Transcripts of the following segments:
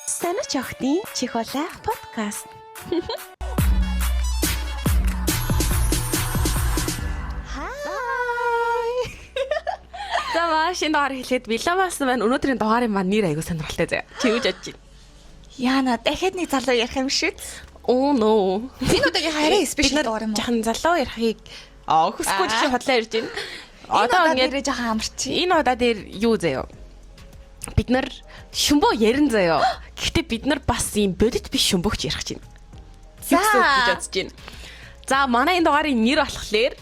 Санаач охтын чихолах подкаст. За шинэ дугаар хэлээд Виламаас маань өнөөдрийн дугаарын маань нэр аягүй сонирхолтой заяа. Чи юу бодож байна? Яна дахиад нэг залуу ярих юм шүү. Oh no. Энэ удаагийн хараа спешиал дугаар юм уу? Жахан залуу ярихыг хүсэхгүй чи хотлоо ярьж байна. Одоо ингээд жоохон амарч. Энэ удаа дээр юу заяа? Бид нар шүмбөө ярин заяа. Гэхдээ бид нар бас юм бодит биш шүмбөгч ярих чинь. За гэж бодож байна. За манай энэ дугаарын нэр болохоор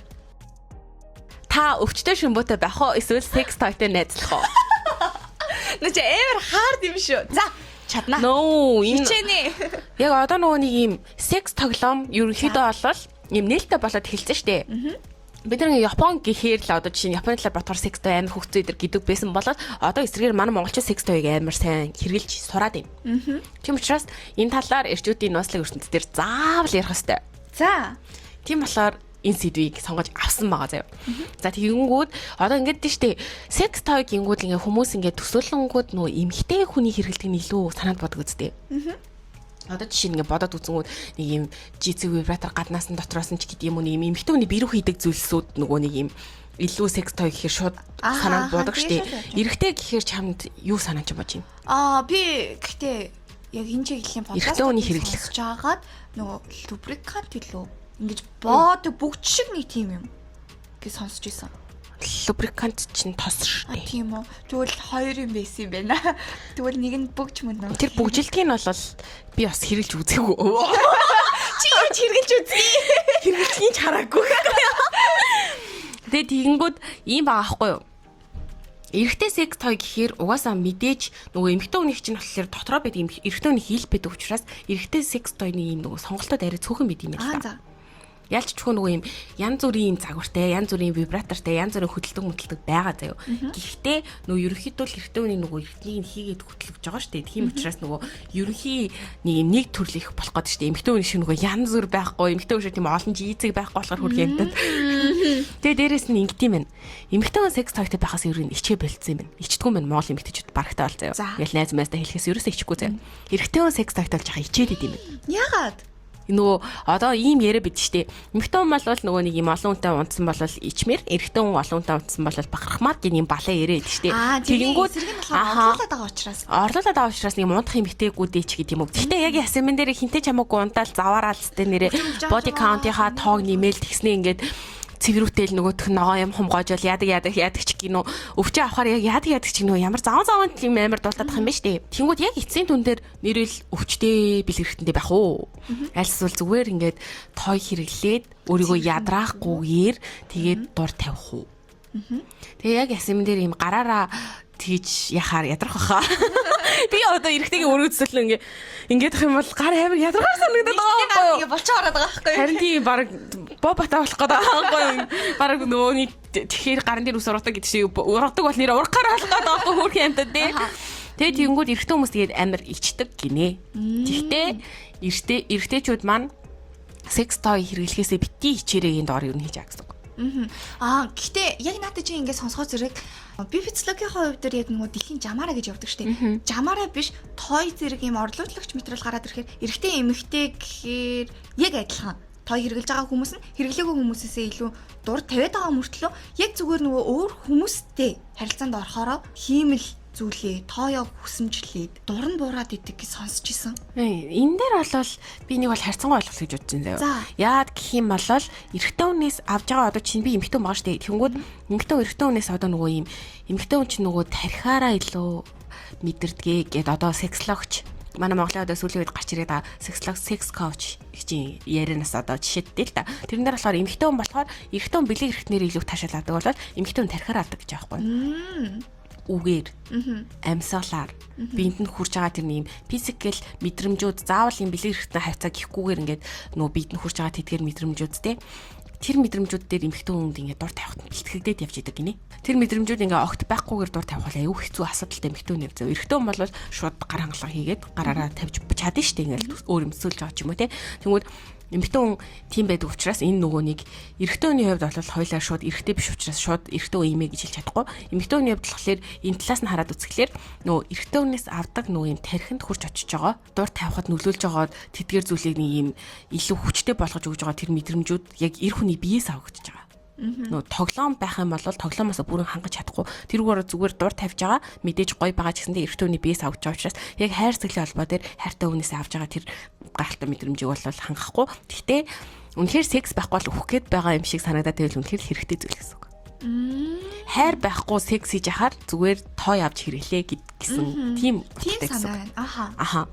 та өвчтөе шүмбөөтэй байх уу эсвэл секс тойтой найзлах уу? Нүч эвэр хаард юм шүү. За чадна. No, энэ хичээнэ. яг одоо нөгөө нэг юм секс тоглоом ерөнхийдөө болол юм нээлттэй болоод хэлсэн штэ. Бид нар Япон гэхээр л одоо жишээ нь Японы талаар бодохоор секстэй амар хөвгцөө идэр гэдэг байсан болоод одоо эсрэгээр манай монголчууд секстойг амар сайн хэрэгжилж сураад байна. Тийм учраас энэ талаар эрчүүдийн нослог ертөнцийн дээр заавал ярих хэрэгтэй. За. Тийм болохоор энэ сэдвийг сонгож авсан байгаа заяа. За тэгэнгүүт одоо ингэдэж штэ секс той гингүүд ингээ хүмүүс ингээ төсөөлөнгүүд нөө эмгтэй хүний хэрэгэлдэг нь илүү санаанд бодог үстэй. Одоо жишээ ингээ бодоод үзэнгүүд нэг юм жицэг вибратор гаднаас нь дотроос нь ч гэдэг юм уу нэг эмгтэй хүний бирүү хийдэг зүйлсүүд нөгөө нэг юм илүү секс той гэхээр шууд санаанд бодог штэ. Эрэгтэй гэхээр чамд юу санаанд ч бодож байна? Би гэхдээ яг энэ чиглэлийн подкаст эрэгтэй хүний хэрэглэх жаагаад нөгөө лубрикант илүү ингэж боодог бүгд шиг нэг тийм юм гэж сонсч ийсэн. Лубрикант чинь тос шүү дээ. Тийм үү. Тэгвэл хоёр юм байсан юм байна. Тэгвэл нэг нь бүгж мөн үү? Тэр бүгжилтгийг нь бол би бас хэрэглэж үзээгүй. Чи яаж хэрэглэж үзье? Хэрэглэхийг хараагүй. Тэгээд тэгэнгүүт ийм байгаа аахгүй юу? Эрэгтэй секс той гэхээр угаасаа мэдээж нөгөө эмэгтэй хүнийх чинь болохоор дотроо байдаг эрэгтэй хүний хийл байдаг учраас эрэгтэй секс тойны ийм нөгөө сонголтууд арай цөөхөн байд юм байна л та. Ялч чухал нөгөө юм янз бүрийн загвартай, янз бүрийн вибратортай, янз бүрийн хөдөлгөөн байгаа заяо. Гэхдээ нөгөө ерөнхийдөө эрэгтэй хүний нөгөө эртнийг хийгээд хөтлөж байгаа шүү дээ. Тийм учраас нөгөө ерөнхий нэг төрлөх болох гэдэг шүү дээ. Эмэгтэй хүний шиг нөгөө янз бүр байхгүй, эмэгтэй хүн шиг тийм олон жийцэг байхгүй болохоор хүрх юмтад. Тэгээ дээрэс нь ингэт юм байна. Эмэгтэй хүн секс тойтой байхаас ерөн ичээ болцсон юм байна. Ичдэггүй юм Монгол эмэгтэйчүүд барагтай бол заяо. Ял найз майстаа хэлэхээс ерөөсөө ичгүй заяо. Эрэгтэй хүн секс тойтой болж байгаа ичээд идэм юм. Яагаад? Нөгөө одоо ийм яриа бид штэ. Эмэгтэй хүн бол нөгөө нэг юм олон хүнтэй унтсан бол ичмэр, эрэгтэй хүн олон хүнтэй унтсан бол бахархмаар гин юм балаа яриа идэв штэ. Тэгэнгүүт орлуулаад байгаа учраас. Орлуулаад байгаа учраас нэг унтах эмэгтэйгүүдээ ч гэдэг юм уу. Гэхдээ яг ясамэн дээр хинтээ чамаагүй унтаал заваараа л сте нэрэ body count-ийнхаа тоог нэмэл тэгснэ ингээд цэврүүтэл нөгөөх нь ногоо юм хумгаажвал яадаг ч гинөө өвчөө авахаар яг яадаг ч гинөө ямар заван тийм амар дуулдах юм ба штэ. Тэнгүүд яг эцсийн түн дээр нэрэл өвчтэй бэлгэрэхтэндээ байх уу? Альс бол зүгээр ингээд той хэрэглээд өөрийгөө ядраахгүйгээр тэгээд дур тавих уу? Тэгээ яг ясамэн дээр юм гараараа тэгж яхаар ядрах баха. Би одоо эрэгтэйгээ өрөөцөл ингээд ах юм бол гар амир ядрахаар санагдаад байгаа байхгүй юу? Болчоо ороод байгаа байхгүй юу? Харин тийм баг бобата болох гэдэг байхгүй юу? Баг нөөний тэгэхээр гарын дээр ус ургадаг гэдэг шиг ургадаг бол нэр ургахаар болох гэдэг байхгүй хөөрхөн амтад тий. Тэгээд тэгэнгүүт эрэгтэй хүмүүс тэгээд амир ичдэг гинэ. Тэгтээ эрэгтэйчүүд маань секс той хэрэглэхээсээ битгий хичээрээ энэ доор юу хийж байгаа гэсэн. Гэхдээ яг надад чи ингээд сонсгоо зэрэг би физиологийн хувьд дээр яг нөгөө дэлхийн жамаараа гэж явдаг штеп. Жамаараа биш той зэрэг юм орлуулагч материал гараад ирэхээр эрэгтэй эмэгтэй гэхээр яг адилхан. Той хэрэглэж байгаа хүмүүс нь хэрэглээгүй хүмүүсээсээ илүү дур тавиад байгаа мөртлөө яг зүгээр нөгөө өөр хүмүүстэй харилцаанд орохороо хиймэл зүйлээ тооёо хүсэмжлээд дурн буураад идэг гэж сонсч ирсэн. Энэ дээр болол би нэг бол харьцангуй ойлголт гэж бодож байна заяа. Яад гэх юм бол эрэгтэй хүнээс авж байгаа одоо чинь би эмэгтэй хүн байгаа шүү дээ. Тэнгүүд эмэгтэй эрэгтэй хүнээс одоо нөгөө юм эмэгтэй хүн чинь нөгөө тархиараа илүү мэдэрдгээ гэд одоо сексологч манай Монголын одоо сүүлийн үед гарч ирээд байгаа сексолог секс коуч гэж ярианаас одоо жишээдтэй л та. Тэрэн дээр болохоор эмэгтэй хүн болохоор эрэгтэй хүн бэлэг эрхтнэр илүү таашаалдаг бол эмэгтэй хүн тархиараа авдаг гэж байгаа байхгүй. Үгээр амьсгалаар биед нь хурж байгаа тэр нэг физикал мэдрэмжүүд заавал юм бэлэг эрхтний хавцаа гихгүйгээр ингээд нөгөө биед нь хурж байгаа тэдгээр мэдрэмжүүдтэй тэр мэдрэмжүүд дээр эмэгтэй хүнд ингээд дур тавихт бэлтгэгдээд явж идэг гинэ. Тэр мэдрэмжүүд ингээд огт байхгүйгээр дур тавих бол аюу хэцүү асуудалтай эмэгтэй хүн зөв. Эрэгтэй хүн бол шууд гар хангалга хийгээд гараараа тавьж чадна штэ ингээд өөр юм төсөөлж байгаа ч юм уу те. Тэгмүүд Эмэгтэй хүн тийм байдаг учраас энэ нөгөө нэг эрэгтэй хүний хувьд бол хоёлаа шууд эрэгтэй биш учраас шууд эрэгтэй хүн имэ гэж хэлж чадахгүй. Эмэгтэй хүний хувьд болохоор энэ талаас нь хараад үзэхлээр нөгөө эрэгтэй хүнээс авдаг нөгөө юм тархинд хурж очиж байгаа, дур тавихад нөлөөлж байгаа тэдгээр зүйлийг нэг юм илүү хүчтэй болгож өгж байгаа тэр мэдрэмжүүд яг эр хүний биеэс авагдаж байгаа. Нөө тоглоом байх юм бол тоглоомоос бүрэн хангаж чадахгүй. Тэрүүгээр зүгээр дур тавьж байгаа мэдээж гоё байгаа ч гэсэндээ эрэгтэй хүний биеэс авч байгаа учраас яг хайр цэглэлийн холбоо дээр хайртай хүнээс авж байгаа тэр гайхалтай мэдрэмжийг бол хангахгүй. Гэхдээ үнэхээр секс байхгүй бол үхэх гээд байгаа юм шиг санагдаад байвал үнэхээр хэрэгтэй зүйл гэсэн үг. Хайр байхгүй секс хийж яхаар зүгээр тоо явж хэрэглээ гэсэн тийм санаа байна. Аха.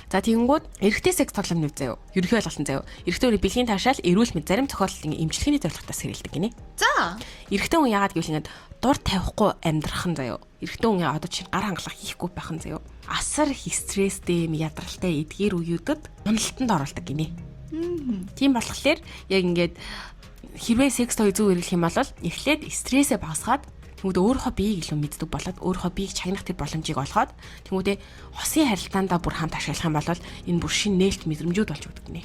За тэгэнгүүт эрэгтэй секс тоглоомны заяа. Ерөнхий ойлголт нь заяа. Эрэгтэй хүний бэлгийн таашаал эрүүл мэнд зарим тохиолдолд эмчилгээний зорилготоос хэрэгэлдэг гинэ. За. Эрэгтэй хүн яагаад гэвэл ингээд дур тавихгүй амьдрах нь заяа. Эрэгтэй хүн одоо чинь гар хангалах хийхгүй байх нь заяа. Асар их стресстэй, ядралтай эдгээр үеүүдэд уналтанд оруулдаг гинэ. Тийм болохоор яг ингээд хэрвээ секс тоy зөв хэрэглэх юм бол эхлээд стрессээ багасгаад тэгмүүд өөрийнхөө биеийг илүү мэддэг болоод өөрийнхөө биеийг чагнах тэр боломжийг олгоод тэгмүүдээ хосын харилцаандаа бүр хамт ашиглах юм бол энэ бүр шинэ нээлт мэдрэмжүүд болж өгдөг нэ.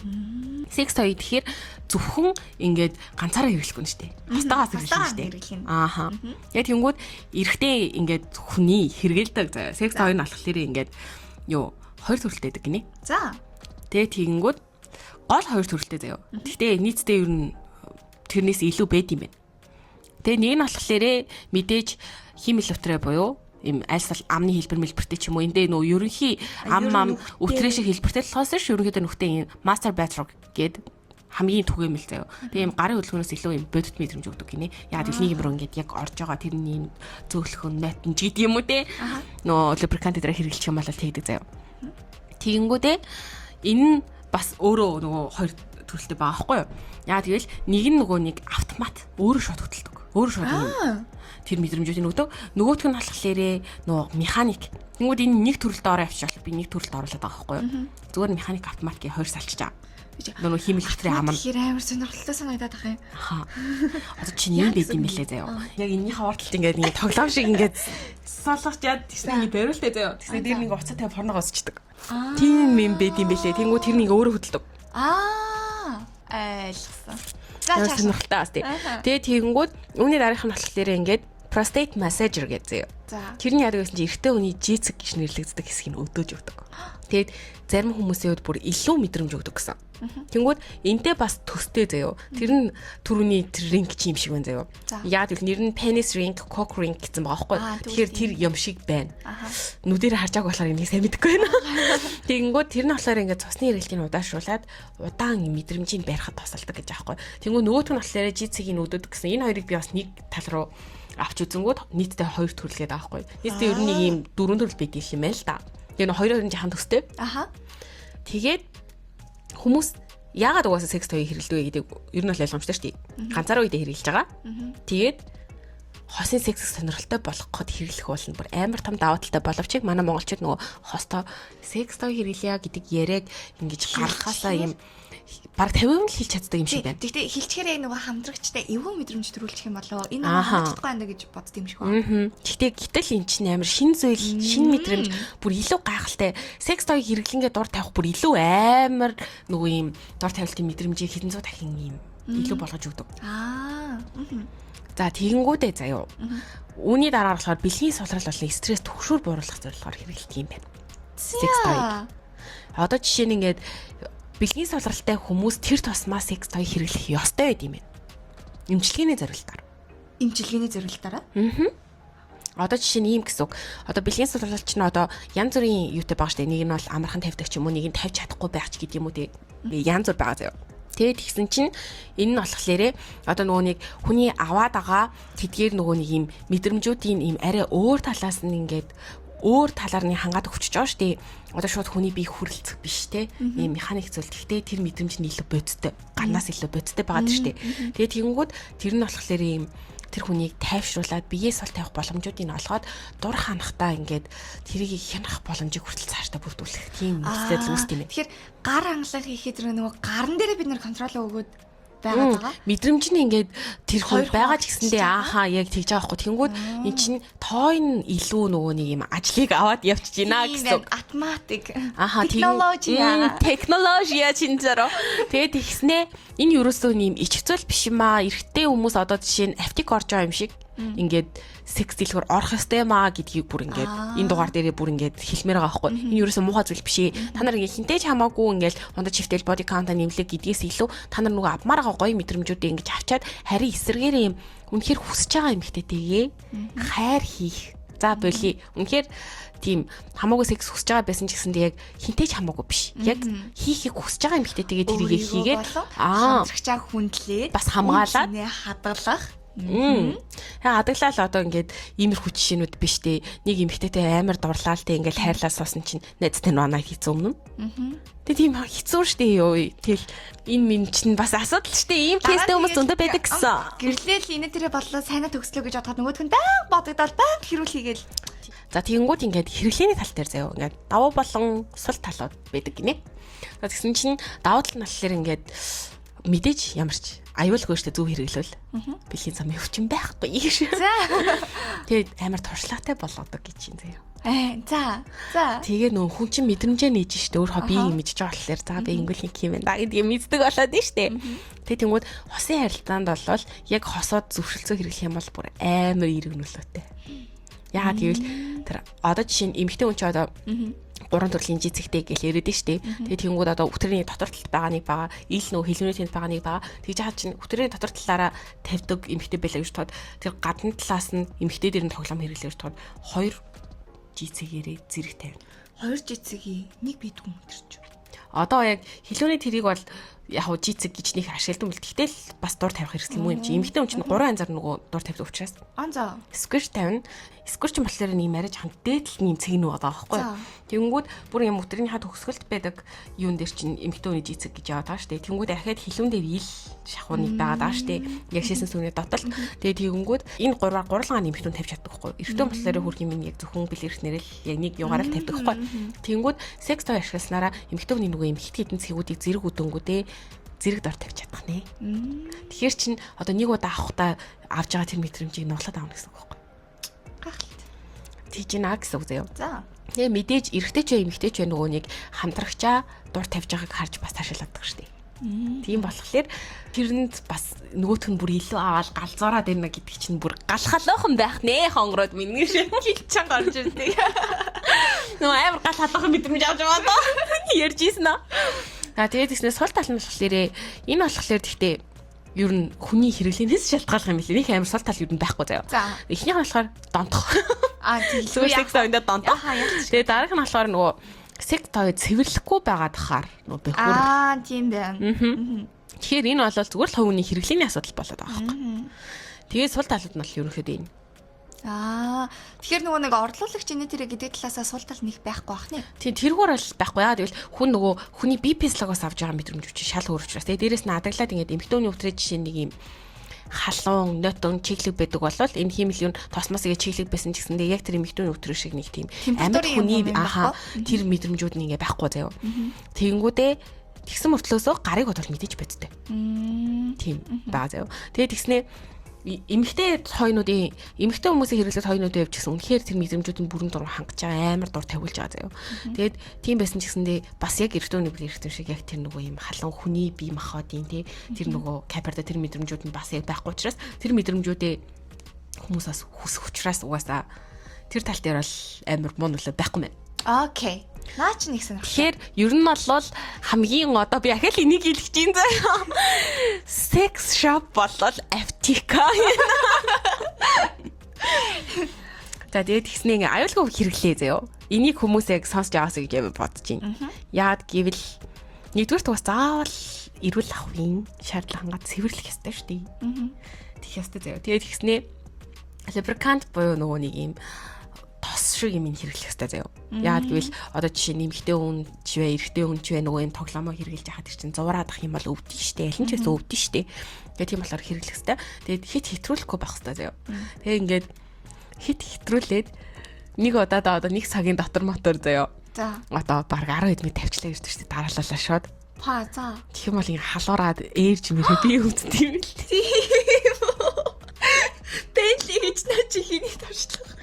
Секс тоy гэхээр зөвхөн ингээд ганцаараа хэрэглэхгүй нь шүү дээ. Хастаагаас хэрэглэх шүү дээ. Ааха. Яг тэгмүүд эрэгтэй ингээд хүний хэрэгэлдэг секс toy нь болохоор ингээд хоёр төрөлтэйдэг гинэ. За. Тэгээ тэгэнгүүт гол хоёр төрөлтэй заяа. Гэхдээ нийтдээ ер нь тэрнээс илүү байд юм байна. Тэгээ нэг нь болохоор мэдээж химэл утраа буюу им альсвал амны хэлбэр мэлбэртэй ч юм уу эндээ нөө ерөнхий ам өтрээ шиг хэлбэртэй болохоос ш ерөнхийдөө нүхтэй мастер бэтрог гээд хамгийн түгээмэл заяа. Тэгээ им гарын хөдөлгөөнөөс илүү им бодит мэдрэмж өгдөг гинэ. Яг дэлхний юм руу ингээд яг орж байгаа тэрний зөөлхөн нотн ч гэдэг юм уу те. Нөө лубрикант дээр хэрэглэх юм бол тэгдэг заяа. Тэгэнгүүтээ энэ нь бас өөрөө нөгөө хоёр төрөлтэй байгаа байхгүй юу? Яа тэгвэл нэг нь нөгөө нэг автомат өөрөө шууд хөдөлдөг. Өөрөө шууд тэр мэдрэмжүүдийг өгдөг. Нөгөөх нь болохоор нөгөө механик. Тэнгүүд энэ нэг төрөлд ороо авчиж би нэг төрөлд оруулаад байгаа байхгүй юу? Зүгээр механик автоматгийн хоёр салчиж байгаа. Нөгөө химэл хэвтрийн ам. Тэр амар сонирхолтой санагдаад байгаа юм. Аха. Одоо чинь юм байд юм бэлээ заяа. Яг энэний хаваарталт ингээд нэг тоглоом шиг ингээд салгаж яад тэгснэ бариултай заяа. Тэгснэ дээр нэг уцаа тавь хорноо госчдаг. Тийм юм байд юм бэлээ. Тэнгүү тэр нэг өөрөө хөдөлдөг. Айлсан. За сонирхолтой бас тий. Тэгээ тэгэнгүүт үүний дараах нь болохоор ингээд prostate massager гэдэг. Тэрний яадаг гэсэн чинь эрэгтэй хүний жицэг гэж нэрлэгддэг хэсгийг өдөөж өгдөг. Тэгээд зарим хүмүүсийн хувьд бүр илүү мэдрэмж өгдөг гэсэн. Тэнгүүд энтэй бас төстэй заяо. Тэр нь түрүүний ринг чи юм шиг байна заяо. Яг л нэр нь penis ring, cock ring гэсэн байгаа байхгүй. Тэгэхээр тэр юм шиг байна. Нүдээр харж байгааг болохоор энийг сайн мэдэхгүй байна. Тэнгүүд тэр нь болохоор ингээд цусны хэрэглэгийг удаашруулад удаан мэдрэмжийг барихад тусалдаг гэж байгаа байхгүй. Тэнгүүд нөгөөх нь болохоор жицэгийн өдөөд гэсэн. Энэ хоёрыг би бас нэг тал руу авч үзэнгүүд нийтдээ хоёр төрөлгээд байгаа байхгүй. Нийтдээ ер нь нэг юм дөрвөн төрөл байдаг юм байна л да. Тэгээ нөө хоёрын жахан төстэй. Тэгээд хүмүүс яагаад угаасаа секс toy хэрэглэдэг вэ гэдэг ер нь л ойлгомжтой шүү дээ. Ганцаараа үедээ хэрэглэж байгаа. Тэгээд хосын секс сонирхолтой болгоход хэрэглэх бол бүр амар том даваа талтай боловч манай монголчууд нөгөө хостой секс toy хэрэглэе гэдэг яриаг ингэж гаргахаасаа юм бараг 50% л хэлж чаддаг юм шиг байна. Гэхдээ хэлчихээрээ нөгөө хамтрагчтай эвгүй мэдрэмж төрүүлчих юм болоо энэ хамтрагдахгүй байна гэж бодд юм шиг байна. Гэхдээ гэтэл эн чинь амар шин зүйл, шин мэдрэмж бүр илүү гайхалтай. Секс toy хэрэглэнгээ дур тавих бүр илүү амар нөгөө юм дур тавилтын мэдрэмжийг хэдэн зуун дахин юм илүү болгож өгдөг. За тэгэнгүүтээ заяо. Үүний дараа болохоор бэлгийн сулрал болон стресс төгшүүр бууруулах зорилгоор хэрэглэдэг юм байна. Секс toy. Одоо жишээ нь ингээд бэлгийн сулралтай хүмүүс тэр тусмаа секс toy хэрэглэх ёстой байд юм байна. Эмчилгээний зорилтоор. Эмчилгээний зорилтоор? Одоо жишээ нь ийм гэсэн үг. Одоо бэлгийн сулралч нь одоо янз бүрийн юутай байгаа штэ. Нэг нь бол амархан тавьдаг ч юм уу, нэг нь тавьж чадахгүй байх ч гэдэг юм уу те. Янз бүр байгаа заяа. Тэгээд тэгсэн чинь энэ нь болохоор одоо нөгөө нэг хүний аваад байгаа тэдгээр нөгөө нэг юм мэдрэмжүүдийн юм арай өөр талаас нь ингээд өөр талаар нь хангаад өгчөж байгаа шүү дээ. Одоо шууд хүний бие хүрэлцэх биш те. Ийм механик зүйл. Гэхдээ тэр мэдрэмж нь илүү бодиттой. Ганаас илүү бодиттой байгаа шүү дээ. Тэгээд тэгэнгүүт тэр нь болохоор ийм тэр хүнийг тайвшруулад биеэс бол тавих боломжуудыг олгоод дур ханахтаа ингээд тэрийг хянах боломжийг хүртэл цаашдаа бүрдүүлэх тийм нөхцөл үүсдэг юм. Тэгэхээр гар хангалах хийхэд нөгөө гарн дээрээ бид нэр контрол өгөөд байгаа. Мэдрэмж нь ингээд тэр хүн Хоёр байгаа ч хуваагдчихж гэсэндээ байгаа. яг тэгж байгаа байхгүй. Тэнгүүд эн чинь тойн илүү нөгөө нэг юм ажлыг аваад явчихж байна гэсэн. Автоматик. Технологи чинзароо. Тэгээд ихснээ энэ юусоо нэм ичгцэл биш юм аа. Эрэгтэй хүмүүс одоо жишээ нь автик орж байгаа юм шиг ингээд секс дэлгүүр орох ёстой юм аа гэдгийг бүр ингээд энэ дугаар дээрээ бүр ингээд хэлмээр байгаа байхгүй. Энэ юусоо муухай зүйл биш ээ. Та нар ингээд хинтэж хамаагүй ингээд ондоо чифтэл body count-а нэмлэг гэдгээс илүү та нар нөгөө авмаар байгаа гоё мэдрэмжүүдээ ингээд авчаад харин эсэргээрээ юм үнэхээр хүсэж байгаа юм ихтэйгээ хайр хийх. За боли. Үнэхээр тийм хамаагүй секс хүсэж байгаа байсан ч гэсэндээ яг хинтэж хамаагүй биш. Яг хийхийг хүсэж байгаа юм ихтэйгээ тэрийг хийгээд хамтрагчаа хүндлээд бас хамгаалаад хадгалах. Адаглал одоо ингээд иймэрхүү жишээнүүд биш дээ. Нэг эмэгтэйтэй амар дурлаалтай ингээд хайрлаа суусан чинь найзтай нуанаа хийцэн өмнө. Тэгээ тийм хэцүү штэ ёо. Тэгэл энэ минь чинь бас асуудал штэ. Ийм кейстэй хүмүүс зөндөө байдаг гэсэн. Гэрлээл инэ тэрэ боллоо сайнаа төгслөө гэж бодоход нөгөөх нь баян бодогдоод баян хэрүүл хийгээл. За тэгэнгүүт ингээд хэрэглээний тал дээр заяа. Ингээд давуу болон сул талууд байдаг гинэ. За тэгсэн чинь давуу тал нь болохоор ингээд мэдээж ямарч аюулгүй штэ зөв хэрэглэвэл бэлгийн зам өвчин байхгүй ийш. Тэгээд амар туршлагатай болоодог гэж юм заяа. За. Тэгээ нөө хүн чинь мэдрэмжээ нээж штэ өөрөө би мэдж байгаа болохоор за би ингүүл нэг юм байна гэдгийг мэддэг болоод штэ. Тэгээ тэнгууд хосын харилцаанд болвол яг хосоод зөвшөлтсөө хэрэглэх юм бол бүр амар эерэг нөлөөтэй. Яагаад гэвэл тэр одоо жишээ нь эмэгтэй хүн ч одоо 3 төрлийн жицэгтэй гэж яриад нь штэ. Тэгээ тэнгууд одоо өтрийн дотор талд байгаа нэг байгаа, ил нөө хэлмэрийн тэнд байгаа нэг байгаа. Тэгж хаад чинь өтрийн дотор талаараа тавьдаг эмэгтэй байлаа гэж тод тэр гадна талаас нь эмэгтэй дээр нь тоглоом хэрэглэж тод 2 жицэгээрээ зэрэг тавина. 2 жицэгийн нэг бийдгүй мөтөрч. Одоо яг хэлүүний тэрийг бол яг хуу жицэг гэж нэг ашигладаг юм л. Гэтэл бас дур тавих хэрэгсэл юм чи. Эмэгтэй хүн чинь 3 янзаар нөгөө дур тавьдаг учраас. За. Сквиш тавина. Сквиш чинь болохоор нэг мариж хамт дээдл нэм цэгнүү байгаа байхгүй. Тэнгүүд бүр юм өтрийн хад төгсгөлт байдаг юун дээр чинь эмэгтэй хүний жицэг гэж яваад байгаа штэ. Тэнгүүд ахаад хилүүн дээр ил шахуу нэг дагаад байгаа штэ. Яг шээсэн сүрний дотол. Тэгээ тэнгүүд энэ гурваар гурван эмэгтэй хүн тавьж чаддаг байхгүй. Эртөө болохоор хөрх юм яг зөвхөн бэлгэрснээр л яг нэг югаараа л тавьдаг байхгүй. Тэнгүүд секс той ашигласнараа эмэгтэй хүний нөгөө эмэгт хэдэн цэгүүдийг зэрэг үдэнгүүдээ зэрэг дор тавьж чадах нэ. Тэгэхээр чин одоо нэг удаа авахтаа авж байгаа тэр мэдрэмжийг нуглаад авна гэсэн үг байхгүй. Гахалт. Тийж наа гэсэн үг заяа. За. Тэгээ мэдээж эрэгтэй ч бай эмэгтэй ч бай нөгөө нэг хамтрагчаа дур тавьж байгааг харж бас таашаалдаг штеп. Тийм болохоор тэрэнд бас нөгөөх нь бүр илүү аваад галзуураад ирнэ гэдэг чинь бүр галхалуухан байх нэ хонгороод минь хэлж чанга орж ирдэг. Нөө амар гал халуухан мэдрэмж авч байгаа доо. Ярьжсэн аа. За тэгээд тэгснээр сул тал нь болохоор энэ болохоор гэхдээ ер нь хүний хэрэглэнээс шалтгаалх юм лээ. Нэг амар сул тал ер нь байхгүй заяа. Эхнийх нь болохоор донтох. Тийм. Секс тавиндаа донтох. Тэгээд дараах нь болохоор нөгөө секс тавь цэвэрлэхгүй байгаад хаар нөгөө бэхүр. Тийм байна. Тэгэхээр энэ бол зүгээр л хувийн хэрэглээний асуудал болоод байгаа байхгүй. Тэгээд сул талууд нь бол ерөнхийдөө энэ. Тэгэхээр нөгөө нэг орлуулагч энэ тэрэг гэдэг талаасаа сул тал нэг байхгүй бах нэ. Тийм тэргээр бол байхгүй яа. Тэгвэл хүн нөгөө хүний бие физиологоос авч байгаа мэдрэмж чи шал өөр учраас. Тэгээд дээрэс нь адаглаад ингээд эмхтөний өвтрээ жишээ нэг юм халуун, нотон чиглэг байдаг болол энэ хиймэл юм тосмос гээ чиглэг байсан ч гэсэндээ яг тэр эмхтөний өвтрөө шиг нэг тийм амьд хүний тэр мэдрэмжүүд нь ингээд байхгүй заяа. Тэгэнгүүтээ тэгсэн мөртлөөсөө гарыг бодвол мэдээж бодтой. Тийм баа заяа. Тэгээд тэгснээ эмэгтэй хойнуудын эмэгтэй хүмүүсийн хэрэглээд хойнуудын явж гисэн үнэхээр тэр мэдрэмжүүдийн бүрэн дуран хангаж байгаа амар дур тавиулж байгаа заяа. Тэгээд тийм байсан ч гэсэндээ бас яг эртөө нэг эртөө шиг яг тэр нөгөө юм халуун хүний бие махбодын тий тэр нөгөө каперда тэр мэдрэмжүүд нь бас яг байхгүй учраас тэр мэдрэмжүүдээ хүмүүсээс хүсэх учраас угаасаа тэр тал дээр бол амар муу нөлөө байхгүй мэн. Окей. Наа чи нэг сонирхолтой. Тэгэхээр ер нь бол хамгийн одоо би ахаал энийг хэлэх чинь заяа. Sex shop болол аптека. За тэгээд тэгснээ аюулгүй хэрэглээ заяа. Энийг хүмүүс яг сонсож байгаасаа гэж бодож байна. Яад гэвэл нэгдүгээр тугас заавал эрүүл ахуйн шаардлагангаа цэвэрлэх ёстой шүү дээ. Тэгэх ёстой заяа. Тэгээд тэгснээ lubricant буюу нөгөө нэг юм тос шиг юм хэрэглэх хэрэгтэй заяа. Яагаад гэвэл одоо жишээ нэмэгтэй хүн ч вэ, эрэгтэй хүн ч вэ нөгөө юм тоглоомоо хэрэглэж яхад чинь зураадах юм бол өвдөн штэ. Аль нь ч гэсэн өвдөн штэ. Тэгээд тийм болохоор хэрэглэх хэрэгтэй. Тэгээд хит хэтрүүлэхгүй байх хэрэгтэй заяа. Тэгээд ингээд хит хэтрүүлээд нэг удаадаа одоо нэг цагийн дотор мотор заяа. За. Одоо баг 10 эдмээ тавьчлаа гэж штэ дараалалаа шууд. Па за. Тэгэх юм бол ингээ халуураад ээрж мэрээ би үздэг юм л. Бэнли гэж наа чи хийний туршлага.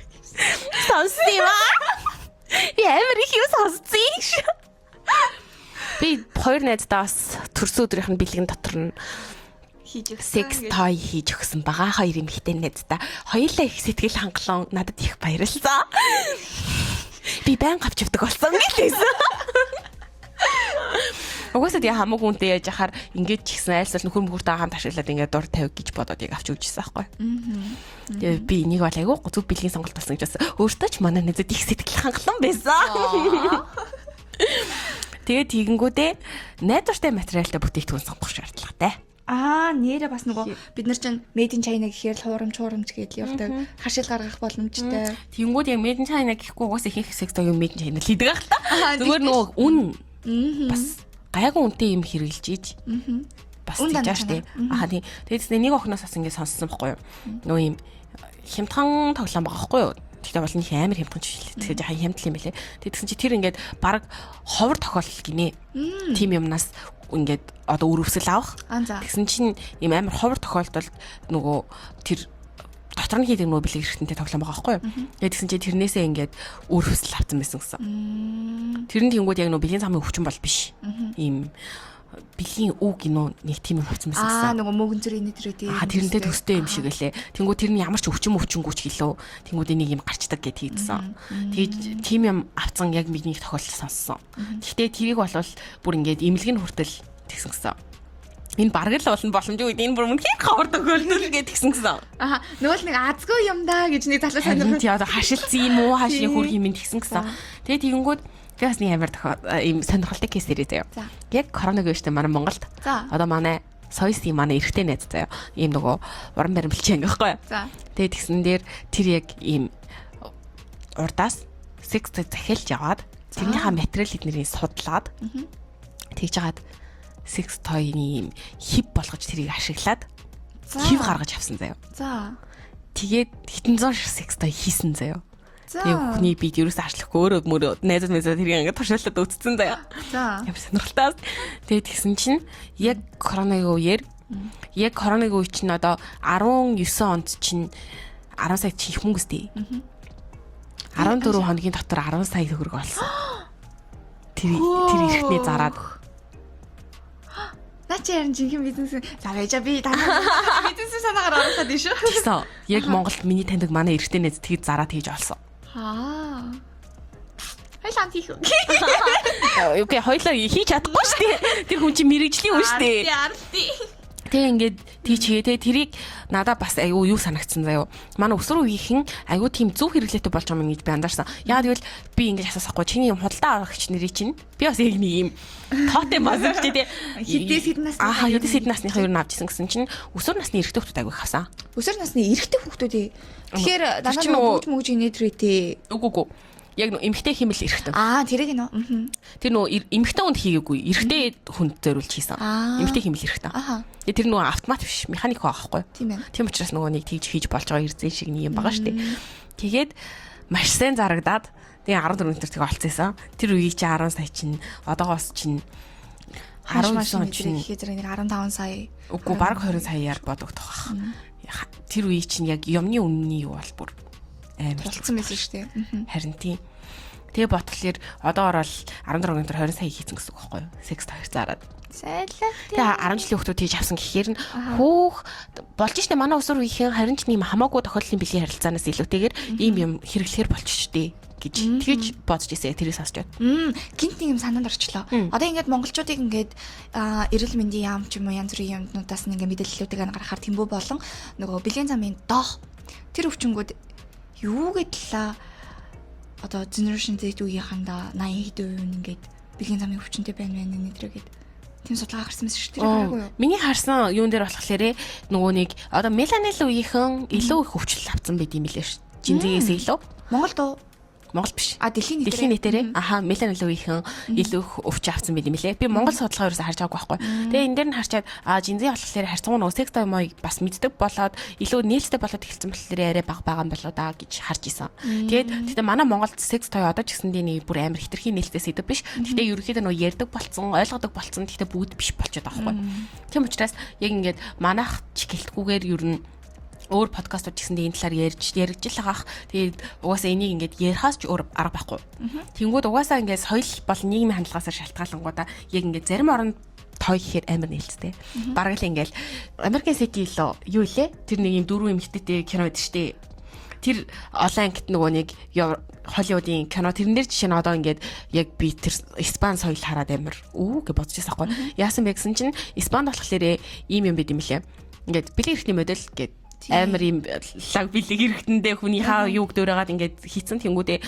Сонссон юм аа. Ямар их юм сонссон ш. Би хоёр найздаа бас төрсөн өдрийнх нь бэлгэн дотор нь Хийж өгсөн. секс той хийж өгсөн байгаа хоёр эмэгтэй найздаа. Хоёулаа их сэтгэл хангалуун надад их баярлалаа. Би байн авч явдаг болсон гэлээсэн. Угаасаа тийм хамаагүй үнтэй яаж яхаар ингээд ч ихсэн айлсал нөхөр мөхөртэй хамт ашиглаад ингээд дур тавь гэж бодоод яг авч өгчсэн байхгүй. Тэгээ би энийг бол айгүй зөв бэлгийн сонголт болсон гэж бас өөртөө ч манай нэзэд их сэтгэл хангалуун байсан. Тэгээ тэгэнгүүтээ найдвартай материалтай бүтээгдэхүүн сонгох шаардлагатай. Нэрээ бас нөгөө бид нар чинь Made in China гэхээр л хуурамч гэдэл явдаг. Хашил гаргах боломжтой. Тэгэнгүүт яг Made in China гэхгүй угаасаа ихэнх секс тоог Made in China л хийдэг ах та. Зүгээр нөгөө үн бас гайгүй үнэтэй юм хэрэгжилж ийж. Бас тийж штэ. Тийм. Тэгээс нэг охноос бас ингэ сонссон байхгүй юу? Нөгөө юм хямдхан тоглоом байгаа байхгүй юу? Тэгтээ бол нэг амар хямдхан жишээ. Тэгэхээр яхаа хямдл юм бэлээ. Тэгсэн чи тэр ингээд баг ховор тохиолдол гинэ. Тим юмнаас ингээд одоо үрвсэл авах. Тэгсэн чинь юм амар ховор тохиолдолд нөгөө тэр дотор нь хийдэг нөгөө бэлэг хэрэгтэнтэй тоглоом байгаа байхгүй юу? Тэгээд тэгсэн чи тэрнээсээ ингээд үрвсэл авсан байсан гэсэн. Тэр нь тэнгууд яг нөгөө бэлгийн замын өвчин бол биш. Ийм бэлгийн үг гинөө нэг тийм юм авсан байсан гэсэн. Нөгөө мөгөн зүрийн нэтрээ тийм. Тэрнтэй төстэй юм шиг гэлээ. Тэнгууд тэр нь ямар ч өвчнгүүч гэлөө. Тэнгууд энийг юм гарчдаг гэд хийдсэн. Тэгээд тийм юм авсан яг миний тохиолдол сонссон. Гэхдээ тэрийг болвол бүр ингээд имлэг нь хүртэл тэгсэн гэсэн. Энэ бараг л болно боломжгүй энэ бүр үнхээр ховор төгөөлнөл гэж тэгсэн гэсэн. Нөгөө л нэг азгүй юм да гэж нэг залуу сонирхол. Тийм одоо хашилцсан юм уу хашийн хөр хэмээн тэгсэн гэсэн. Тэгээд тэгэнгүүт тэгээс нэг амар ийм сонирхолтой кейс ирээ заяа. Яг коронавигийн үедээ манай Монголд одоо манай соёсны манай эрэгтэй найз заяа. Ийм нөгөө уран баримтлагч ангихгүй. Тэгээд тэгсэн дээр тэр яг ийм урдаас секс захиалж яваад тэрнийхээ материал эднэрийг судлаад тэгж жагаад секс тойны юм хив болгож тэрийг ашиглаад хив гаргаж авсан заяа. Тэгээд хитэн зуун секс той хийсэн заяа. Тэгээ хүний бид ерөөсөө ашлахгүй өөрөө найзад тэрийг ингээд туршаалаад үтцсэн заяа. Ямар сонирхолтой. Тэгээд тэгсэн чинь яг коронавигийн үеэр яг коронавигийн үе чинь одоо 19 онд чинь 10 сая чих мөнгөстэй. 14 хоногийн дотор 10 сая төгрөг олсон. Тэр ихний зараад Начи ярин жинхэнэ бизнес за байжа би бизнес санаагаар оруулаад шүү. Тэгсэн. Яг Монголд миний таньдаг манай эрэгтэй найз тэгэд зараад хийж олсон. Хойлоо хийх. Окей, хойлоо хийж чадахгүй шүү дээ. Тэр хүн чинь мэрэгжлийн хүн шүү дээ. Тэг ингээд тийчээ тэг тэрийг надад бас айгүй юу санагдсан заяо. Манай өсвөр үеийнхэн айгүй тийм зөв хэрэглээтэй болж байгаа юм гэж би анзаарсан. Яагаад гэвэл би ингээд асуусахгүй чиний юм худалдаа аврагч нэрий чинь би бас яг нэг юм тотем базар тий. Хэдээс хэдэн насны хэдээс хэдэн насныхаа юу авчихсан гэсэн чинь өсвөр насны эрэгтэй хүмүүс айгүй хавсан. Өсвөр насны эрэгтэй хүмүүсээ тэгэхээр дараа нь мөгж инээдрээтэй. Үгүй яг нөө эмхтэй химэл эрэгтэй. Тэрийг нөө. Тэр нөө эмхтэй хүнд хийгээгүй. Эрэгтэй хүнд зориулж хийсэн. Эмхтэй химэл эрэгтэй. Тэр нөө автомат биш, механик байгаа байхгүй. Тийм учраас нөгөө нэг тэгж хийж болж байгаа эрзэн шиг нэг юм байгаа шүү дээ. Тэгээд маш сайн зарагдаад тэгээ 14 метр тэг олцсон. Тэр үеийг чи 10 сая чинь одоогоос чинь 19 он чинь гэхээр нэг 15 сая. Үгүй баг 20 саяар бодогдох байх. Тэр үеийг чинь яг юмны үнэний юу бол бүр амар болцсон байсан шүү дээ. Харин тийм. Тэгээ ботлоор одоогоор бол 14 өндөр 20 сая хийсэн гэсэн үг байхгүй юу? Секс тахир зараад. Сайлаа. Тэгээ 10 жилийн хүмүүс хийж авсан гэхээр нь хөөх болж штэ манай өсвөр үеийн харин ч нэм хамаагүй тохиолдлын бэлгийн харилцаанаас илүүтэйгээр ийм юм хэрэглэхээр болчих штэ гэж тэгж бодож ирсэн. Тэрийг сонсч байна. Гинт нэг юм санаанд орчлоо. Одоо ингээд монголчуудыг ингээд эрүүл мэндийн яам ч юм уу янз бүрийн юмнуудаас ингээд мэдээллүүдийг гаргахаар тэмбүү болон нөгөө бэлгийн замын доох тэр өвчнгүүд юу гэдэлээ одоо generation Z үеийнхандаа 80 хэд үеийн ингээд бэлгийн замын өвчнөд байна нэтрээгээд тийм судалгаа гарсан мэт шүү дээ. Миний харсан юун дээр болохоор нөгөө нэг одоо меланил үеийнхэн илүү их өвчлөл авсан байт юм билээ шүү. Жинзээс илүү. Монголд уу? Монгол биш. Дэлхийн нэтээрээ меланиновийнхэн илүү их өвч авсан байт юм лээ. Би Монгол судалгаа ерөөсөй харж байгаагүй байхгүй. Тэгээ энэ дээр нь харчаад жинзээ болохоор харьцангуй нөгөө секс тоy моёг бас мэддэг болоод илүү нээлттэй болоод эхэлсэн болохоор арай бага байгаа юм болоо да гэж харж исэн. Тэгээд манай Монголд секс тоy одоо ч гэсэндээ нэг бүр амар хитрхи нээлттэй сэдв биш. Гэхдээ ерөнхийдөө нөгөө ярьдаг болцсон, ойлгодог болцсон. Гэхдээ бүгд биш болчиход байгаа байхгүй. Тийм учраас яг ингээд манайх ч гэлтгүүгээр ер нь өөр подкастууд гэсэндээ энэ талаар ярьж л байгаах. Тэгээд угаасаа энийг ингээд ярихаас ч өөр арга байхгүй. Тэнгүүд угаасаа ингээд соёл бол нийгмийн хандлагаас шалтгаалангуудаа яг ингээд зарим оронд той гэхээр амар нээлттэй. Бараг л ингээд American City лөө юу илээ? Тэр нэг юм дөрвөн эмэгтэйтэй кино байдаг штэ. Тэр олон ангит нөгөө нэг Холливуудын кино тэрнэр жишээ нь одоо ингээд яг би тэр Испани соёл хараад амар гэж бодож байсан байхгүй. Яасан бэ гэсэн чинь Испанд болохоор ийм юм байд юм лээ. Ингээд бэлэг эрхний модель гэдэг амар юм лаг бэлэг эрхэндээ хүний хаа юу гэдөөрэгаад ингээд хийцэн тэнгүүдээ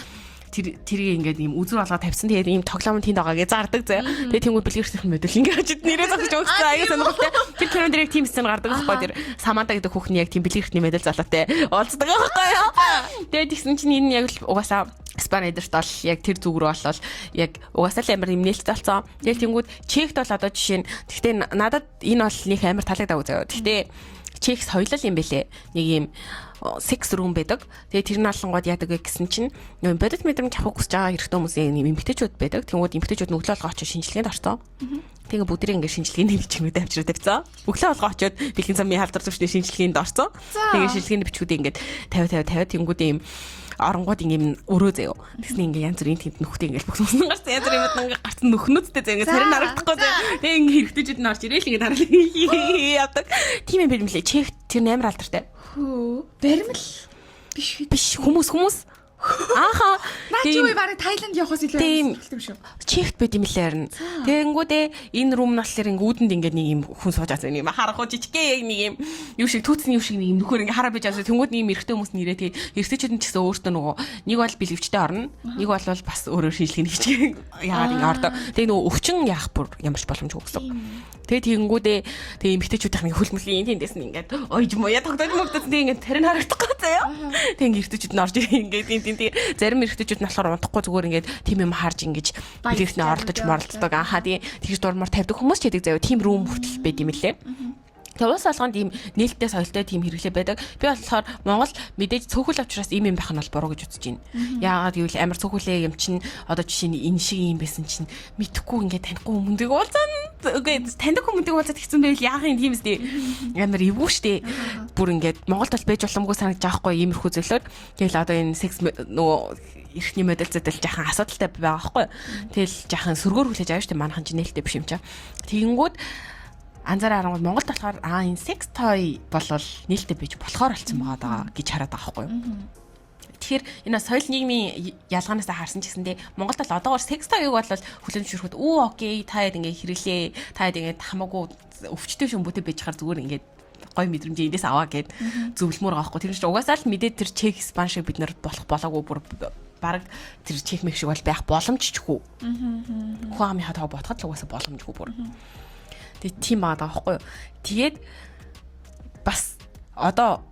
тэрийг ингээд юм үзүр болгоод тавьсан. Тэгээд ийм тоглоом тэнд байгаа гэж зардаг заяа. Тэгээд тэнгүүд бэлэг эрхний модель ингээд хажид нэрээ зогсож өгсөн. Аяа сонирхолтой. Тэр кинонд яг тийм сцен гардаг байхгүй тэр Саманта гэдэг хүүхний яг тийм бэлэг эрхний модель залуутай уулздаг байхгүй юу. Тэгээд тэгсэн чинь энэ яг угаасаа Спанидэрт бол яг тэр зүг рүү болол яг угаасаа л амар юм нээлттэй болсон. Тэгээд тэнгүүд Чехт бол одоо жишээ нь гэхдээ надад энэ бол нэг амар таалагдаагүй заяа. Гэхдээ Чех соёлол юм бэлээ. Нэг юм секс рум байдаг. Тэгээ тэр нь алангууд яадаг вэ гэсэн чинь бодит мэдрэмж авах гэж байгаа хэрэгтэй хүмүүсийн эмэгтэйчүүд байдаг. Тэнгүүд эмэгтэйчүүд нүглээ олгоо очиж шинжилгээнд орсон. Тэгээ бүгдээ ингээд шинжилгээний бичгүүдэд авчираад тавьсан. Өглөө олгоо очиод бэлгийн замын халдвар зөвшний шинжилгээнд орсон. Тэгээ шинжилгээний бичгүүдээ ингээд 50 тэнгүүд юм оронгууд юм өрөө заяа. Тэгснэ ингээ янз бүрийн тэнд нөхдөй ингээл бүгсэн гарсан. Янз бүрийн юмд ингээ гарсан нөхнөдтэй заяа ингээ сарин харагдахгүй заяа. Тэгээ ингээ хэрэгтэйчүүд нь орж ирээл ингээ дараалал явдаг. Тийм юм байм лээ. Чех тэр амар алдартай. Баримл биш хүмүүс. Ааха. Наач юу барыг Таиланд явахаас илүү сонирхолтой юм шүү. Чехт байд юм лээ харин. Тэгэнгүүтээ энэ рум нь болохоор ингээ үүдэнд ингээ нэг юм хүн сууж байгаа юм харах уу жижигхэн яг нэг юм юу шиг түүцний юу шиг нэг юм нөхөр ингээ хараа биж байгаа. Тэнгүүд нэг юм эрэгтэй хүмүүс нэрээ тэгээ эрэгтэйчүүд нь ч гэсэн өөртөө нөгөө нэг бол бэлэвчтэй орно. Нэг бол бас өөрөөр шинжилгээний хичээг яагаад ингээ ордоо. Тэгээ нөгөө өвчин яах бүр ямарч боломжгүй гэсэн. Тэгээ тэгэнгүүтээ тэгээ эмэгтэйчүүдийнх нь хөлмөлийн тэндээс нь ингээд ойж моя тогтоод мөгдөд тэгээ ингээд тарин харагдахгүй заяа. Тэгээ ингээ эрэгтэйчүүд нь орж ингээд зарим эрэгтэйчүүд нь болохоор унтахгүй зүгээр ингээд тийм юм харж ингэж билэрхний оролдож моролцдог. Ахаа тийм тэгж дурмаар тавьдаг хүмүүс ч яадаг заяа. Тим рум хүртэл байд юм лээ. Тэгвэл салганд ийм нээлттэй соёлтой тийм хэрэглээ байдаг. Би болохоор Монгол мэдээж цөөхөл авчраас ийм юм байх нь бол буруу гэж үзэж байна. Яагаад гэвэл амар цөөхөлээ юм чинь одоо жишээ нь энэ шиг юм байсан чинь мэдхгүй ингээд танихгүй хүмүүдэг уулзсан. Үгүй таньдаг хүмүүдэг уулзаад хэцүү байвал яах юм тийм үстэй. Амар эвгүй штэ. Бүр ингээд Монголд бол байж боломгүй санагдаж байгаа хгүй иймэрхүү зөвлөд. Тэгэл одоо энэ секс нөгөө эрхний модель зэтэл жахан асуудалтай байгаа хгүй. Тэгэл жахан сөргөөр хүлээж аваа штэ манайхан ч нээлттэй биш юм чаа. Тэгэнгүүт анзаараа харангуй Монголд болохоор энэ секс той болол нээлттэй бийж болохоор болсон байгаа гэж хараад байгаа хгүй юу. Тэгэхээр энэ соёл нийгмийн ялгаанаас харсан ч гэсэндээ Монголд бол одоогоор секс тоёг бол хүлэмжшүүрхэд окей та яд ингээ хэрэглээ та яд ингээ хамаагүй өвчтөй шүмбөтэй байж хаар зүгээр ингээ гой мэдрэмж эндээс аваа гэд зөвлөмөр байгаа хгүй. Тэр чинь угаасаа л мэдээд тэр чек испан шиг бид нар болох болоогүй бүр бараг тэр чек мэх шиг бол байх боломжчгүй. Хуамийнхаа тоо ботход л угаасаа боломжгүй бүр. Тэгээ тийм байгаа байхгүй юу. Тэгээд бас одоо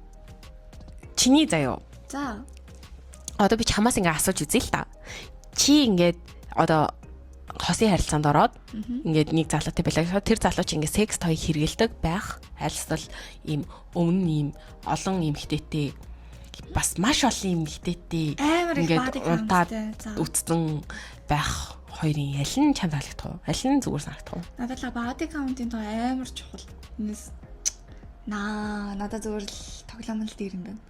чиний заяа. За. Одоо би чамаас ингээ асууж үзье л та. Чи ингээд одоо хосын харилцаанд ороод ингээд нэг залуутай байлаа. Тэр залуу чи ингээ секс той хэрэгэлдэг байх. Альсвал ийм өмнө ийм олон эмэгтэйтэй бас маш олон эмэгтэйтэй ингээд унтаад үтсэн байх. Хоёрын аль нь чам таалагдах вэ? Аль нь зүгээр санагдах вэ? Надад л body count-ийн тоо амар чухал. Энэс надад зүгээр л тоглоом л дээр юм байна.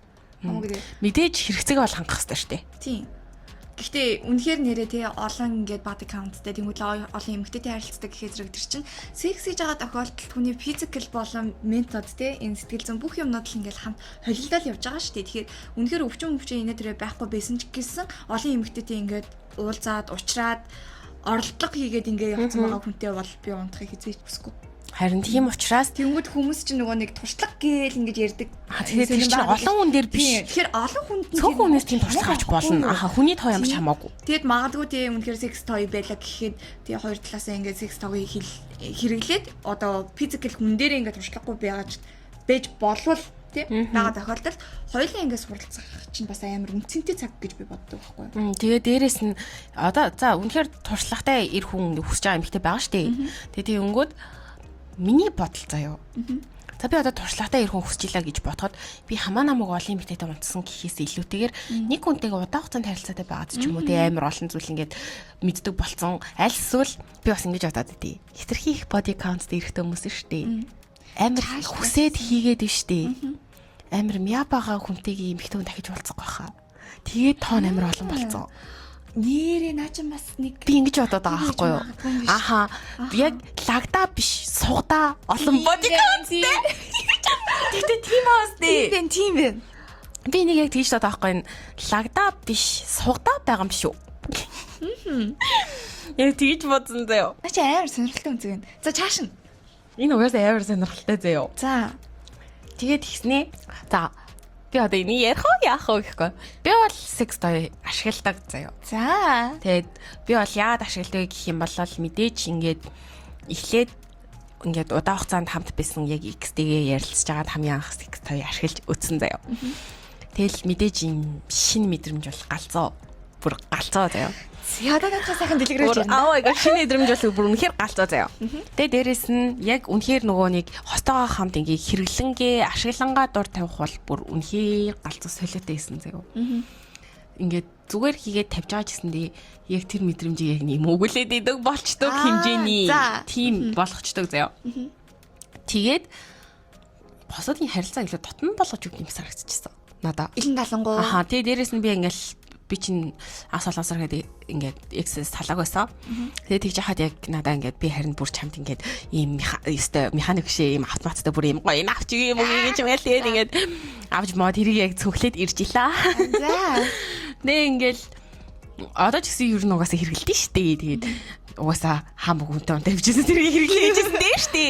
Хамаагүй мэдээж хэрэгцээг бол хангах хэрэгтэй шүү дээ. Тийм. Гэхдээ үнэхээр нэрээ тий олон ингээд body countтэй тэнгуүл олон эмэгтэйтэй харилцдаг гэхэд зэрэг тэр чинь секс хийж байгаа тохиолдолд хүний физикал болон ментал тий энэ сэтгэл зүйн бүх юмнууд л ингээд хамт холилдол явж байгаа шүү дээ. Тэгэхээр үнэхээр өвчин инээ тэрэ байхгүй байсан ч гэсэн олон эмэгтэйтэй ингээд уулзаад уулзраад оролдлого хийгээд ингээ явцсан байгаа хүнтэй бол би унтахыг хизээж хүсэхгүй. Харин тийм учраас тэнгууд хүмүүс чинь нөгөө нэг туршлага гээл ингэж ярьдаг. Тэгэхээр тэр чинь олон хүн дээр биш. Тэгэхээр олон хүнд нь цөөхөн хүнээс тийм туршлага авч болно. Аха хүний тоо ямар ч хамаагүй. Тэгэд магадгүй тийм үнэхээр секс той байлаа гэхэд тий хоёр талаасаа ингээ секс тойг хэрэглээд одоо физикал хүн дээр ингээ туршлагагүй байж болвол тий. Бага тохиолдолд хоёулаа ингээд суралцах чинь бас амар үнцэнтэй цаг гэж би боддог байхгүй юу. Тэгээ дээрэс нь одоо за үнэхээр туршлагатай эр хүн хүсэж байгаа эмэгтэй байгаа шүү дээ. Тэгээ өнгөд миний бодол заяа. За би одоо туршлагатай эр хүн хүсэж илаа гэж бодоход би хамаа намайг олон эмэгтэйтэй унтсан гэхээс илүүтэйгээр нэг хүнтэйгээ удаан хугацаанд харилцаатай байгаад ч юм уу тэгээ амар олон зүйл ингээд мэддэг болцсон. Аль эсвэл би бас ингэж бодоод идэв. Хитрхи их body count дээрхтэй хүмүүс шүү дээ. Амар хүсээд хийгээд биш дээ. Амар мяа байгаа хүнтэйгээ эмэгтэй хүн дахиж уулзахгүй хаа. Тэгээд тоон амар олон болцсон. Нэрээ наа чи бас нэг би ингэж бодоод байгаа байхгүй юу? Аха. Яг лагда биш, сугда олон body countтэй. Тэгтээ тийм аастай. Тийм бэ. Би нэг яг тийш бодоод байгаа байхгүй юу? Лагда биш, сугда байгаа юм шүү. Яг тэгж бодсон заяа. Наа чи амар сонирхолтой үнцэг байна. За чааш нь. Энэ угаасаа амар сонирхолтой заяа. За. Тэгээд тэгснээ. За би одоо энийг ярих уу яах вэ гэхгүй. Би бол секс той ашигладаг заяа. За. Тэгээд би бол яагаад ашигладаг гэх юм бол мэдээж ингээд эхлээд ингээд удаан хугацаанд хамт байсан яг X-тэйгээ ярилцж байгаад хамгийн анх секс той ашиглаж өтсөн заяа. Тэгэл мэдээж юм шинэ мэдрэмж бол галзуу. Бүр галзуу заяа. Ядаа надад сайхан дэлгэрэж байна. Аа яг шинэ мэдрэмж бол бүр үнэхээр галзуу заяа. Тэгээд дээрэс нь яг үнэхээр нөгөө нэг хостойгоо хамт ингээ хэрэглэнгээ ашиглангаа дур тавих бол бүр үнэхээр галзуу солиотой байсан заяа. Ингээд зүгээр хийгээд тавьж байгаа гэсэндээ яг тэр мэдрэмжийг яг нэм өгүүлээд идэг болчдөг хэмжээний тийм болгочдөг заяа. Тэгээд босодын харилцаа илүү дотн болгож өгөх юм санагдчихсан. Надаа. Илэн далангуу. Аха тэгээд дээрэс нь би ингээл би чинь ас олонсор гэдэг ингээд эксэс талаг байсан. Тэгээд тэгж яхад яг надаа ингээд би харин бүр чамд ингээд ийм ёстой механик шээ ийм автоматтай бүр ийм гоё авч юм уу гэж юм яа тэгээд ингээд авч мод тэрийг яг цөглөөд ирж илаа. За. Нэ ингээл одоо ч гэсэн ер нь угаасаа хэрэгэлдэж штэ. Тэгээд угаасаа хам хүнтэй тавьчихсан тэрийг хэрэглээжсэн дээ штэ.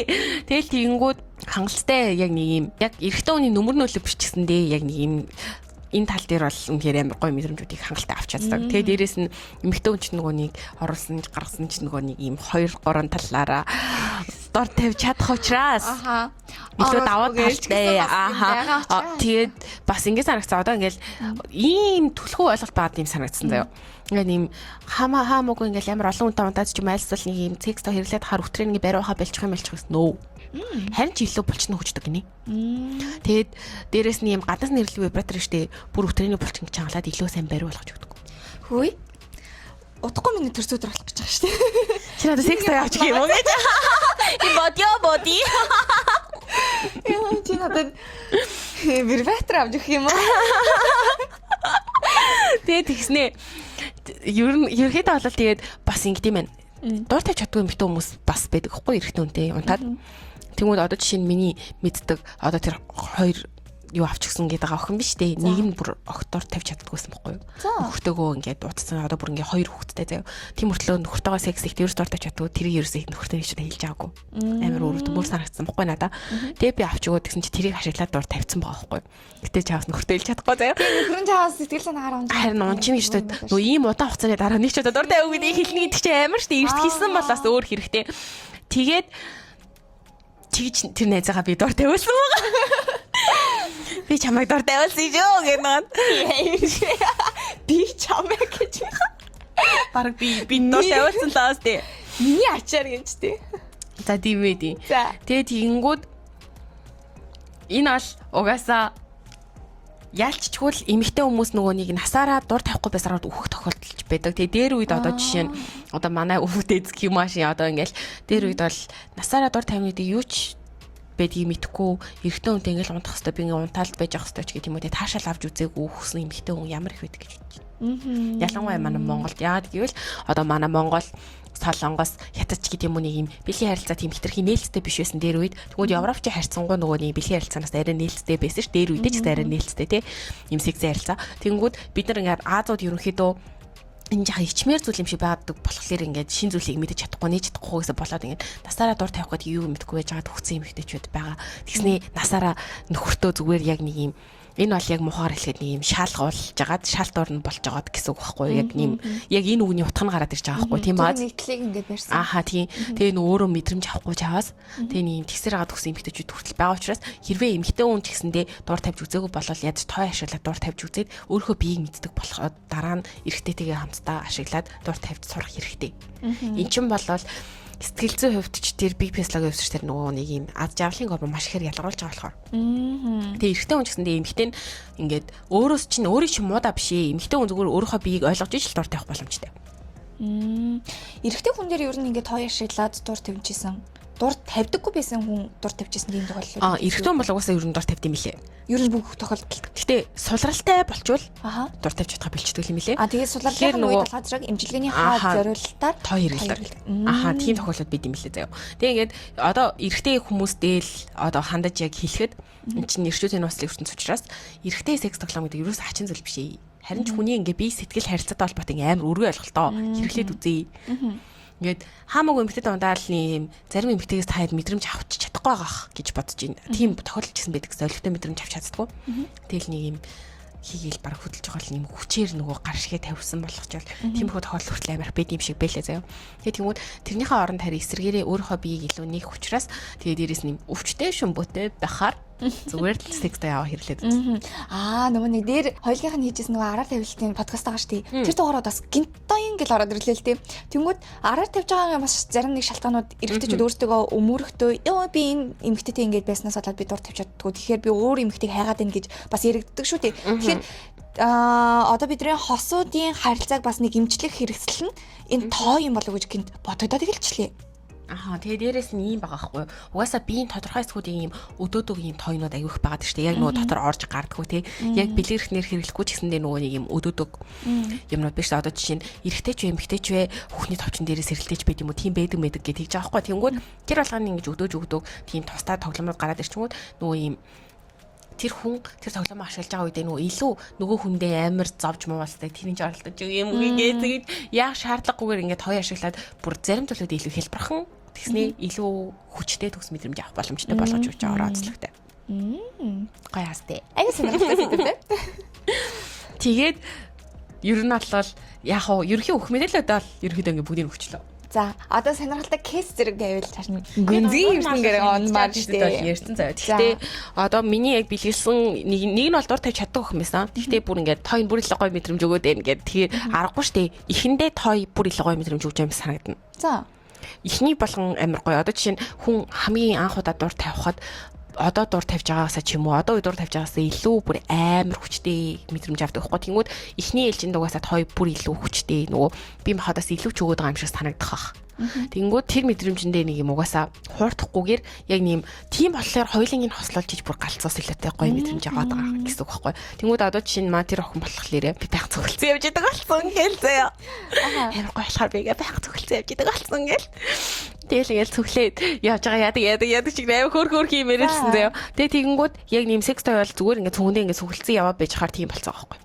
Тэгэл тэгэнгүүт хангалттай яг нэг ийм яг эрэгтэй хүний нүмер нөлөө бичсэндээ яг нэг ийм энэ тал дээр бол үнэхээр амар гоё мэдрэмжүүдийг хангалттай авч чаддаг. Тэгээ дээрэс нь эмэгтэй хүн ч нөгөө нэг оруулсан гаргасан ч нөгөө нэг ийм 2-3 талаараа дор тавьж чадах учраас илүү даваад талтай. Тэгээд бас ингэ санагцсан. Одоо ингээл ийм түлхүү ойлголт байгаад юм санагдсан заяа. Ингээд ийм хаамаагүй ингээл амар олон хүнтэй унтаад ч юм айлсвал нэг ийм текст хэрэглээд хаар өтрийн нэг бариухаа бэлчих юм нөө. Харин ч илүү болчихно хүчдэг гинэ. Тэгээд дээрэс нь юм гадаас нэрлэг вибратор штэ бүр өтрийний булчин гэж чангалаад илүү сайн барь болгож өгдөг. Хөөе. Утгагүй миний төрс өдөр болох гэж байгаа штэ. Чи надад секс авчих юм уу гэж. И боди. Яа чи надад вибратор авч өгөх юм уу? Тэгээд тэгснэ. Ерөнхийдөө бол тэгээд бас ингэдэм байна. Дор тавьж чаддгүй эмэгтэй хүмүүс бас байдаг хгүй эрэгтэй үнтэй унтаад. Тэгмүүд одоо жишээ нь миний мэддэг одоо тэр хоёр юу авчихсан гэдэг охин биш дээ. Нэг нь бүр огтоор тавьж чаддгүйсэн байхгүй юу? Нөхөртөөгөө ингээд утсан одоо бүр ингээд хоёр хүүхэдтэй заяа. Тийм мөртлөө нөхөртөөгөө секс их тэрс дор тавьж чаддгүй тэрийг ерөөсөө нөхөртөө хийж хэлж байгаагүй. Амар өөр санагдсан байхгүй надаа. Тэгээ би авч өгөө тэгсэн чи тэрийг хашиглаад дор тавьсан байгаа байхгүй юу? Гэтэ чаавс нөхөртөө хэлж чадахгүй заяа. Нөхрөн чаавс сэтгэл санаагаар унж. Харин унчин гэж дээ. Нөө ийм удаан хугацааны дараа нэг ч удаа дор тавь гэдэг хэлнэ гэдэг чи амар штэ эрт хийсэн бол бас өөр хэрэгтэй. Тэгээд тэгж тэр найзаагаа би дор тавиулсан байгаа. Би чамайг дор тавиулсан шүү гэнэ. Би чамайг гэж баг би дор тавиулсан лаас тий. Миний ачаар гэнчтэй. За тийм ээ тий. За. Тэгээ тэгэнгүүт энэ бол угаасаа яалччгүй эмэгтэй хүмүүс нөгөө нэг насаараа дур тавихгүй байсараад өөхөх тохиолдолж байдаг. Тэгээ дээр үед одоо жишээ нь одоо манай өвөдөө эзэх юм ааши одоо ингээл дээр үед бол насаараа дур тавьнуудыг юу ч байдгийг мэдхгүй эрэгтэй хүнтэй ингээл унтах хэвээр би ингээл унтаалд байж явах хэвээр ч гэх юм уу. Тэгээ таашаал авч үзээгүй өөхсөн эмэгтэй хүн ямар их байдаг гэж бодчих. Ялангуяа манай Монголд яагаад гэвэл одоо манай Монгол Солонгос Хятад ч гэдэг юм уу нэг юм бэлгийн харилцаа тийм хитрхи нээлттэй биш байсан дээр үед тэгвэл Европчийн харьцангуй нөгөө нэг бэлгийн харилцаанаас арай нээлттэй байсан ш дээр үедээ ч арай нээлттэй тий юм секси харилцаа тэгэнгүүт бид нар ингээд Азууд ерөнхийдөө энэ жаа ичмэр зүйл юм шиг байдаг болохоор ингээд шин зүйлийг мэдэж чадахгүй нээж чадахгүй гэсэн болоод ингээд насаараа дур тавих гэдэг юу мэдхгүй байж байгаа төгсөн юм ихтэй ч байд байгаа тэгснээ насаараа нөхөртөө зүгээр яг нэг юм Энэ бол яг мухаар хэлэхэд нэг юм шаалгуулж жагаад шаалтуур нь болж байгаа гэсэн үг байхгүй яг нэм яг энэ үгний утга нь гараад ирж байгаа байхгүй тийм баа. Нэгтлийг ингээд барьсан. Ааха тийм. Тэгээ нөө өөрөө мэдрэмж авахгүй чаваас тэгээ нэг юм тэгсэр байгаа төгсөн эмэгтэйчүүд хүртэл байгаа учраас хэрвээ эмэгтэй хүн ч гэсэндээ дуур тавьж үзээгүй болол ядаж той ашиглаад дуур тавьж үзээд өөрийнхөө биеийг мэддэг болоход дараа нь эрэгтэйтэйгээ хамтдаа ашиглаад дуур тавьж сурах хэрэгтэй. Эн чинь болол сэтгэл зүйн хувьд ч тэр биг психологийн өвсч тэр нөгөө нэг юм аз жаргалын гол маш ихээр ялгаруулж байгаа болохоор. Тэгээ эрэгтэй хүн ч гэсэндээ эмэгтэй нь ингээд өөрөөс чинь өөрийн чинь муудаа биш ээ. Эмэгтэй хүн зүгээр өөрийнхөө биеийг ойлгож ижил дуур тавих боломжтой. Эрэгтэй хүн дээр ер нь ингээд той ашиглаад дуур тавьжсэн. Дуур тавьдаггүй байсан хүн дуур тавьжсэн юм тохиолдол. Эрэгтэй хүн бол угаасаа ер нь дуур тавьд юм лээ. Ер нь бүх тохиолдолд. Гэтэ сулралтай болчвол дуур тавьж чадах бэлчдэг юм лээ. Тэгээд сулралын үед болохоор зэрэг эмчилгээний хаа зориулалтаар той хэрэглэдэг. Тийм тохиолдол бид юм лээ заяа. Тэгээ ингээд одоо эрэгтэй хүмүүстэй л одоо хандаж яг хэлэхэд эн чинь эрчүүдийн нууцлын ертөнц учраас эрэгтэй секс тоглоом гэдэг ерөөс хачин зүйл биш ээ. Харин ч хүний ингээ бие сэтгэл харилцаатай холбоотой амар өргөө ойлголтоо хэрэглээд үзье. Ингээд хаамаагүй эмэгтэй дундаа л юм зарим эмэгтэйгээс та хэд мэдрэмж авч чадахгүй байгаах гэж бодож байна. Тийм тохиолдол гэсэн байдаг гэсэн олигтой мэдрэмж авч чаддгүй. Тэгэл нэг юм хийгээл баг хөдөлж байгаа л юм хүчээр нөгөө гар шигээ тавьсан болгочвол тиймэрхүү тохиолдол хүртэл амар бэд юм шиг байлаа заяа. Тэгээ тэгмүүд тэрнийхээ оронд харин эсрэгээрээ өөрийнхөө биеийг илүү нээх учраас тэгээ дээрэс нь өвчтэй шүмбөтэй байхаар зүгээр л секстэй яваа хэрэглээд үзсэн. Нөгөө нэг дээр хоёулынх нь хийжсэн нөгөө араар тавилтын подкаст байгаа шүү дээ. Тэр дугаараа бас гинтоин гэл ороод ирлээ л дээ. Тэнгүүд араар тавьж байгаа бас зарим нэг шалтгаанууд эрэгтэйчүүд өөрсдөө өмөрөхдөө би энэ эмэгтэйтэй ингэж байснаас болоод би дуур тавьж чаддгүй. Тэгэхээр би өөр эмэгтэйг хайгаад байна гэж бас яригддаг шүү дээ. Тэгэхээр одоо бидний хосуудын харилцааг бас нэг эмчлэх хэрэгсэл нь энэ тоо юм болов уу гэж гинт бодогдоод эхэлчихлээ. Тэгээ дээрээс нь ийм байгаа хгүй. Угаасаа биеийн тодорхой хэсгүүдийн ийм өдөөдөг ийм тойнууд аягүй их байгаа шүү дээ. Яг нөгөө дотор орж гардаггүй тий. Яг бэлгэрхнэр хэрэглэхгүй ч гэсэндээ нөгөө нэг ийм өдөөдөг юмнууд биш. Одоо жишээ нь эрэгтэй ч вэ, эмэгтэй ч вэ хүүхний товчон дээрээс эрэлтэж байд юм уу? Тийм байдаг мэдэг гэж тэгж байгаа хгүй. Тэнгүүд тэр болгоны ингэж өдөөж өгдөг тийм тусдаа тоглоомод гараад ирчингүүд нөгөө ийм тэр хүн тэр тоглоом ашиглаж байгаа үедээ нөгөө хүндээ амар зовж муусдаг тэрний оролдож юм үгээд тэгээд яг шаардлагагүйгээр ингээд хоёр ашиглаад бүр зарим төлөвд илүү хэлбэрхэн тэгснээ илүү хүчтэй төгс мэдрэмж авах боломжтой болгож өгч байгаа онцлогтой. Гайхалтай. Аяа сонирхолтой. Тэгээд ер нь бол яг хоо ерөнхий өгөх мэдээлэлд бол ерөнхийдөө ингээд бүгдийг өгчлөө. За одоо сонирхолтой кейс зэрэг байвал цааш нь гүнзгий ертөнгээр онмаар штэ ярьсан заяа. Гэхдээ одоо миний яг бэлгэлсэн нэг нь бол дуур тавьж чаддаг юм байсан. Гэхдээ бүр ингээд той бүр их гоё мэдрэмж өгөөд байна гэд тэгэхээр аргагүй штэ. Эхэндээ той бүр их гоё мэдрэмж өгч юм санагдана. За эхний болгон амар гоё. Одоо жишээ нь хүн хамгийн анх удаа дуур тавихад одоо дуур тавьж байгаасаа ч юм уу одоо дуур тавьж байгаасаа илүү бүр амар хүчтэй мэдрэмж авдаг байхгүй. Тэнгүүд эхний ээлжинд угаасаа той бүр илүү хүчтэй нөгөө би махадаас илүү ч өгöd байгаа юм шиг санагдах бах. Тэнгүүд тэр мэдрэмжэндээ нэг юм угаасаа хуурдахгүйгээр яг нэм тийм болохоор хоёулын энэ хослолж иж бүр галзуус илүүтэй гоё мэдрэмж аваад байгаа гэсэн үг байхгүй. Тэнгүүд одоо жишээ нь тэр охин болохоор би байх зөвхөлцөө явж байгаа болсон гээл заяа. Амар гоё болохоор бигээ байх зөвхөлцөө явж байгаа болсон гээл. Тэгэл ингээл цөглээд явж байгаа яадаг чиг амар хөөх юм ярилсан заяа. Тэгээ тэгэнгүүт яг нэм секс той бол зүгээр ингээд цүгэндээ ингээд сүгэлцэн яваа байж хаар тийм болцоо байхгүй.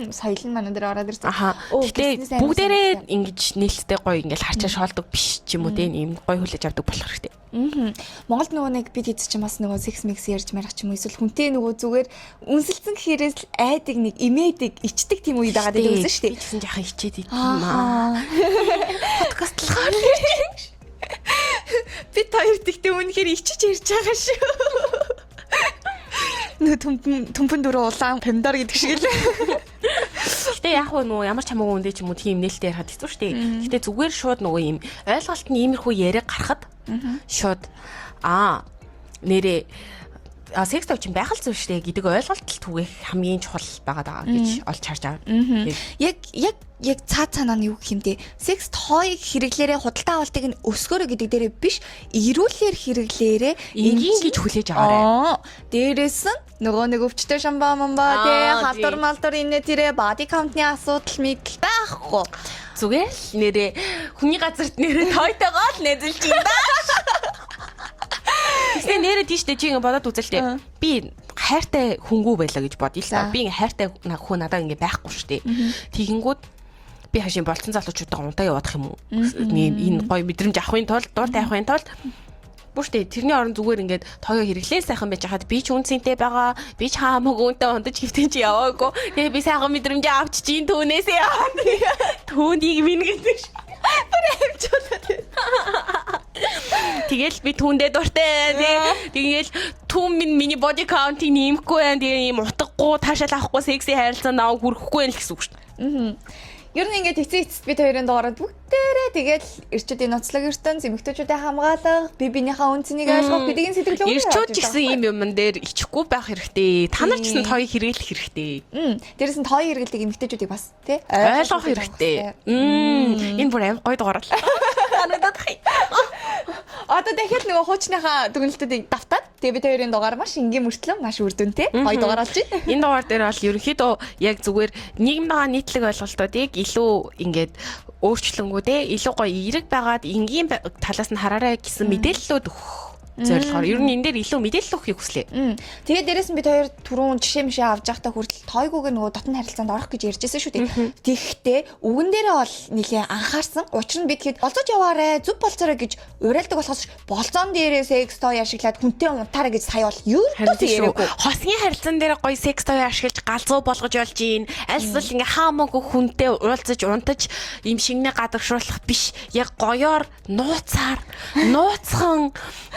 Соёл нь манай дээр ороод ирсэн. Гэтэ бүгдээрээ ингэж нээлттэй гоё ингээл харчаа шоолдог биш ч юм уу тийм ийм гоё хүлээж авдаг болох хэрэгтэй. Монголд нөгөө нэг бид хэд ч юм бас нөгөө секс микс ярьж марах ч юм уу эсвэл хүнтэй нөгөө зүгээр үнсэлцэн гэхээрээс л айдаг нэг имээдэг ичдэг тийм үед байгаа гэдэг үсэн шүү дээ. Тэгсэн жахан ичээд идэв юм аа. Подкастлахаар бид хоёр тэгтээ үнэхээр ичиж ярьж байгаа шүү. Нөө түмпэн дөрөв улаан пандар гэдэг шиг л. Гэтэ яг нөгөө ямар ч хамаагүй үндэ ч юм уу тийм нээлттэй ярихад хэцүү шүү дээ. Гэтэ зүгээр шууд нөгөө юм ойлголт нь иймэрхүү яриаг гарахад шууд нэрээ секс тавьчин байх л зүйл шүү дээ гэдэг ойлголт л түгээх хамгийн чухал байгаа гэж олж харж байгаа. Яг цаанаа нь юу гэх юм те секс тойг хэрэглээрээ худалдаа авалтыг нь өсгөөрэй гэдэг дээрээ биш эрүүлэр хэрэглээрээ энгийн гэж хүлээж аваарай. Дээрээс нь нөгөө нэг өвчтөй шамбаа мамбаа те халдвар малдвар инээ тэрэ body count-ны асуудал мэдлээ байхгүй. Зүгээр л нэрээ хүний газарт нэрээ тойтойгоо л нэзэлж юм да. Тэгсэн нэрээ тийштэй чи ингэ бодоод үзэлтэй. Би хайртай хөнгүү байлаа гэж бодъё л та. Би ингэ хайртай хүн надад ингэ байхгүй шүү дээ. Тэгэнгүүт би хашийн болцсон залуучуудаа унтаа яваадах юм уу? Энэ гоё мэдрэмж авахын тулд дуур тавихын тулд Бүртээ тэрний орон зүгээр ингээд тоёо хэрэглээ сайхан байж хаад би ч үнцэнтэй байгаа. Би ч хамаагүй үнтэй ондож хөвтөн чи яваагүй. Тэгээ би сайхан мэдрэмжээ авч чинь түүнээсээ яа. Түүнийг минь гэдэг ш. бүр амжуулаад. Тэгэл би түүндээ дуртай. Тэгэл түүн минь миний body count-ийг нэмэхгүй байна. Тэгээ ийм утгагүй таашаал авахгүй секси харилцаанд авах хүрэхгүй байх гэсэн үг шүү дээ. Ер нь ингээд эцэст бид хоёрын дугаараад бүгдээрээ тэгэл эрчүүдийн ноцлог ертөнц, эмэгтэйчүүдийн хамгаалах, бие биенийхээ үнцнийг ойлгох гэдгийг сэтгэлөө эрчүүд ч гэсэн ийм юмн дээр ичихгүй байх хэрэгтэй. Та нар ч гэсэн тоёг хэрэглэх хэрэгтэй. Дээрээс нь тоёг хэрэглэдэг эмэгтэйчүүдийг бас тий ойлгох хэрэгтэй. Энэ бүр аим гой дугаар л. Одоо дахиад нөгөө хуучныхаа дүгнэлтүүдийг давтаад тэгээ бид хоёрын дугаар маш энгийн мөртлөө маш үр дүнтэй гоё дугаар болж байна. Энэ дугаар дээр бол ерөнхийдөө яг зүгээр нийгмийн нийтлэг ойлголтуудыг илүү ингээд өөрчлөнгүүдээ илүү гоё эерэг байгаад энгийн талаас нь хараарай гэсэн мэдээллүүд өгөх зорилгоор ер нь энэ дээр илүү мэдээлэл өгөхийг хүслээ. Тэгээд дээрээс нь бид хоёр түрүүн жишээ мишээ авч явахдаа хүртэл тойгууг нөгөө дотны харилцаанд орох гэж ярьжсэн шүү дээ. Тэгэхдээ үгэн дээрээ бол нэлээ анхаарсан. Учир нь бид хэд болцож яваарэ, зүг болцоорой гэж уриалдаг болохоос болцоон дээрээ секс той ашиглаад хүнтэй унтаарай гэж сая бол юу яриаггүй. Хосны харилцаан дээр гоё секс той ашиглаж галзуу болгож болж ийн. Аль эсвэл ингээ хаамаагүй хүнтэй уулзаж унтаж юм шингэнэ гадагшруулах биш. Яг гоёор нууцаар нууцхан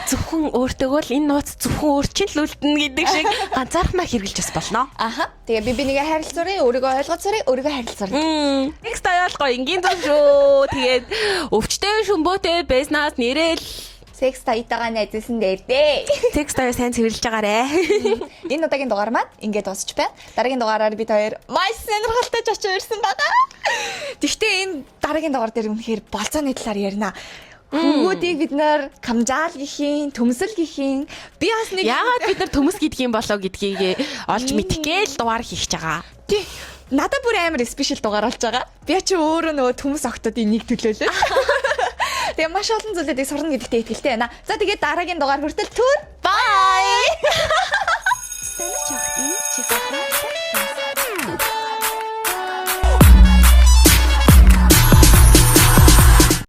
зөвхөн өөртөөгөө л энэ нууц зөвхөн өөрчлөлтнө гэдэг шиг ганцаархнаа хэрэгжилж бас болно. Аха. Тэгээ би бинийгээ харилцаарай, өөрийгөө ойлгоцоорой, өөрийгөө харилцаарай. Next аяал гоё энгийн зүйл шүү. Тэгээд өвчтэй шүмбөөтэй байснаас нэрэл секс таятайгаа найзсан дээрдээ. текст аяа сайн цэвэрлж байгаарэ. Энэ удаагийн дугаар маань ингээд дуусч байна. Дараагийн дугаараар бид хоёр маш сонирхолтой очиж ирсэн байгаа. Гэхдээ энэ дараагийн дугаар дээр үнэхээр болцооны талаар ярина. Хүмүүдийг бид нэр камжаал гэхийн, төмсөл гэхийн. Би бас нэг яагаад бид нар төмс гэдэг юм болоо гэдгийг олж мэдгээл дугаар хийх гэж байгаа. Тий. Надад бүр амар спешиал дугаар болж байгаа. Би ч өөрөө нөгөө төмс октодын нэг төлөөлөө. Тэгээ маш олон зүйлүүдийг сурна гэдэгтээ итгэлтэй байна. За тэгээд дараагийн дугаар хүртэл түр